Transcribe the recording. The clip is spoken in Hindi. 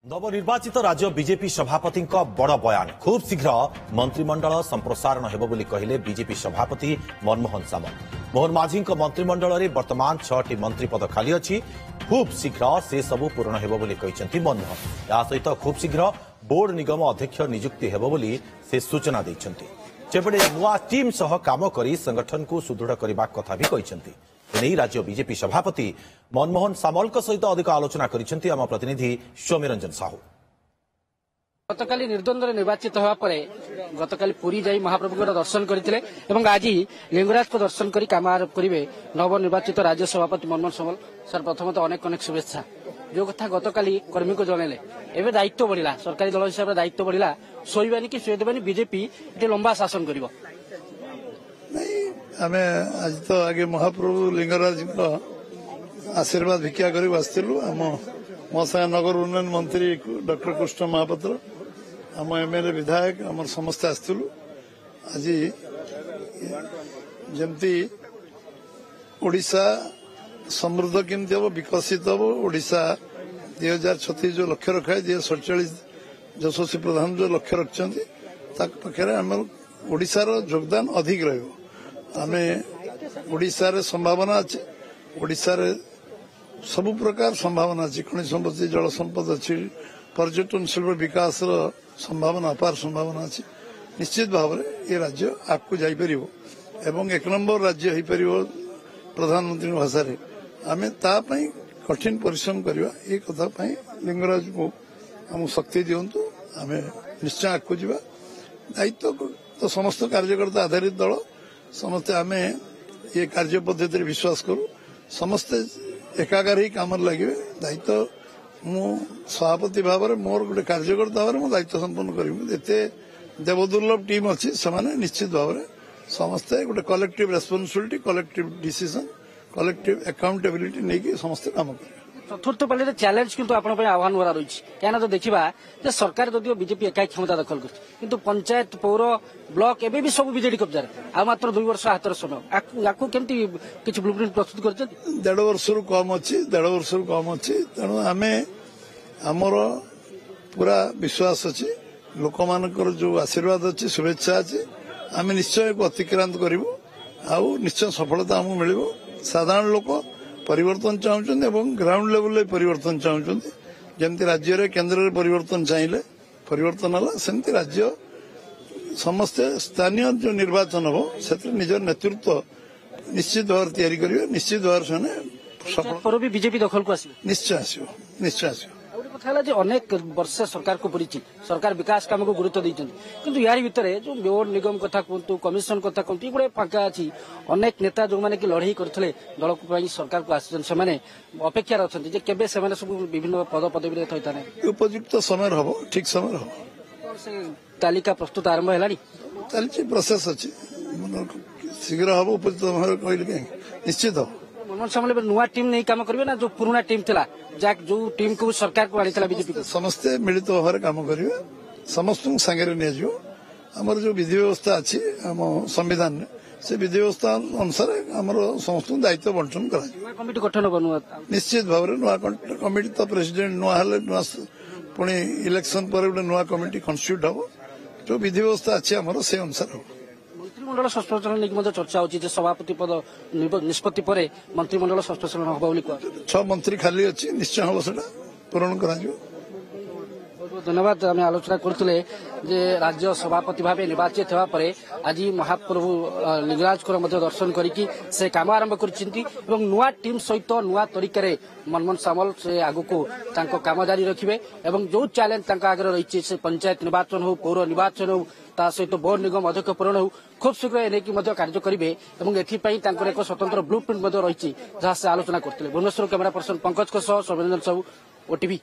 नवनिर्वाचित राज्य बीजेपी सभापति बड़ बयान खूब शीघ्र मंत्रिमंडल संप्रसारण हेब बोली कहले बीजेपी सभापति मनमोहन सामल। मोहन माझी मंत्रिमंडल में वर्तमान 6टी मंत्री पद खाली अछि। खूब शीघ्र से सबू पूरण हेब बोली कहते मनमोहन। या सहित खूब शीघ्र बोर्ड निगम अध्यक्ष नियुक्ति हेब बोली से सूचना देइछन्ति। सेपटे नुआ टीम सह काम करी संगठन को सुदृढ़ करबा कथा भी कहते। एने राज्य बीजेपी सभापति मनमोहन सामल सहित अधिक आलोचना करिसेंति आम प्रतिनिधि सौम्य रंजन साहू। गतकाली निर्द्वंद्व निर्वाचित होगा पर गतकाली पुरी जाई महाप्रभु दर्शन करते आज लिंगराज को दर्शन कर काम आरंभ करेंगे नवनिर्वाचित राज्य सभापति मनमोहन सामल। सर प्रथमतः अनेक अनेक शुभेच्छा। जो कथा गतकाली कर्मी को जनइले एवं दायित्व बढ़ला सरकारी दल हिसाब से दायित्व बढ़ला शोबानी कि शुदेवानी बीजेपी ये लंबा शासन कर आमे आज तो आगे महाप्रभु लिंगराज आशीर्वाद भिक्षा कर आसलु। आम मो साथ नगर उन्नयन मंत्री डॉक्टर कृष्ण महापात्र आम एमएलए विधायक आम समस्ते आसलु। आज जमती ओडिशा समृद्ध केमती हम विकसित हम ओडिशा 2036 जो लक्ष्य रखा है 2047 यशस्वी प्रधान जो लक्ष्य रखते आम ओडिशार योगदान अधिक रही। आमे ओडिशा रे संभावना अच्छे ओडिशा रे सब प्रकार संभावना अच्छी खनिज संपत्ति जल संपद अच्छी पर्यटन शिल्प विकास संभावना अपार संभावना अच्छी। निश्चित भाव में ये राज्य आगू जापर एवं 1 नंबर राज्य हो पार प्रधानमंत्री भाषा आमे तापाई कठिन परिश्रम करवा ये कथा लिंगराज को आम शक्ति दिंतु आमे निश्चय आगू जा दायित्व तो समस्त कार्यकर्ता आधारित दल समस्ते आमे ये कार्य पद्धति विश्वास करूँ समस्ते एकागार ही काम लगे दायित्व मु सभापति भाव में मोर गोटे कार्यकर्ता भाव में दायित्व संपन्न करते देवदुर्लभ टीम अच्छी से निश्चित भाव में समस्ते गोटे collective responsibility collective decision collective accountability नहीं समस्ते काम करेंगे। चतुर्थ पाली चैलेंज किंतु आपण आह्वान करा रही क्या तो देखा सरकार जदिव बीजेपी एकाई क्षमता दखल कर पंचायत पौर ब्लॉक एवं भी सब बीजेडी कब्जा आ मात्र 2 वर्ष हाथ समय आपको केमती किसी ब्लूप्रिंट प्रस्तुत कर 1.5 वर्ष कम अच्छी 1.5 वर्ष कम अच्छी तेणु आम आमर पूरा विश्वास अच्छी लोक मान जो आशीर्वाद अच्छी शुभेच्छा अच्छी आम निश्चय को अतिक्रांत करूँ आउ निश्चय सफलता आमको मिल साधारण लोक परिवर्तन चाहते ग्राउंड लेवल परिवर्तन चाहते जमती राज्य रे केंद्र रे परिवर्तन चाहिए परिवर्तन है सेमती राज्य समस्ते स्थानीय जो निर्वाचन हम से निजर नेतृत्व निश्चित भाव तैयारी करेंगे निश्चित भाव से भी बीजेपी दखल को निश्चय आसो निश्चय आसो। अनेक वर्ष सरकार को पड़ी सरकार विकास काम को गुरुत्व देते किंतु यार भितर जो बोर्ड निगम कथा कहतु कमिशन कथा कहतु ये फांका अच्छी अनेक नेता जो मैंने कि लड़ाई करते दल सरकार को आस अपेक्षा अच्छा केवे से सब विभिन्न पद पदवी उपयुक्त समय हम ठीक समय हम तालिका प्रस्तुत आरंभ है चलती प्रोसेस अच्छी शीघ्र हम उपयुक्त समय कहले निश्चित हम मनमोहन सामल नुआ टीम नहीं काम करेंगे ना जो पुराना टीम था जो टीम को सरकार को आनी बीजेपी समस्ते मिलित भाव में काम करेंगे समस्त सांगे नियो आमर जो विधि व्यवस्था अच्छी आम संविधान से विधि व्यवस्था अनुसार आमर समस्त दायित्व बंटन कमिटी गठन निश्चित भाव में नुआ कमिटी तो प्रेसिडेंट नुआ नुआ पुणी इलेक्शन पर गोटे नुआ कमिटी कन्स्टिट्यूट हम जो विधि व्यवस्था अच्छी आमर से अनुसार हम मंत्रिमंडल संस्पर्शन नहीं चर्चा होची सभापति पद निष्पत्ति पर मंत्रिमंडल संस्पर्शन हम 6 मंत्री खाली अच्छी निश्चय हम से पूरण कर धन्यवाद। आम आलोचना करते राज्य सभापति भाव निर्वाचित होगा पर आज महाप्रभु लिंगराज को दर्शन करके से काम आरंभ कर नुआ टीम सहित नुआ तरीके मनमोहन सामल से आगू काम जारी रखिए और जो चैलेंज आगे रही से पंचायत निर्वाचन हो पौर निर्वाचन हो ता सहित बोर्ड निगम अध्यक्ष पूरण हो खूब शीघ्र एनेकी कार्य करेंगे एक स्वतंत्र ब्लू प्रिंट रही जहाँ से आलोचना करते। भुवनेश्वर कैमेरा पर्सन पंकज सौम्य रंजन साहू ओटीवी।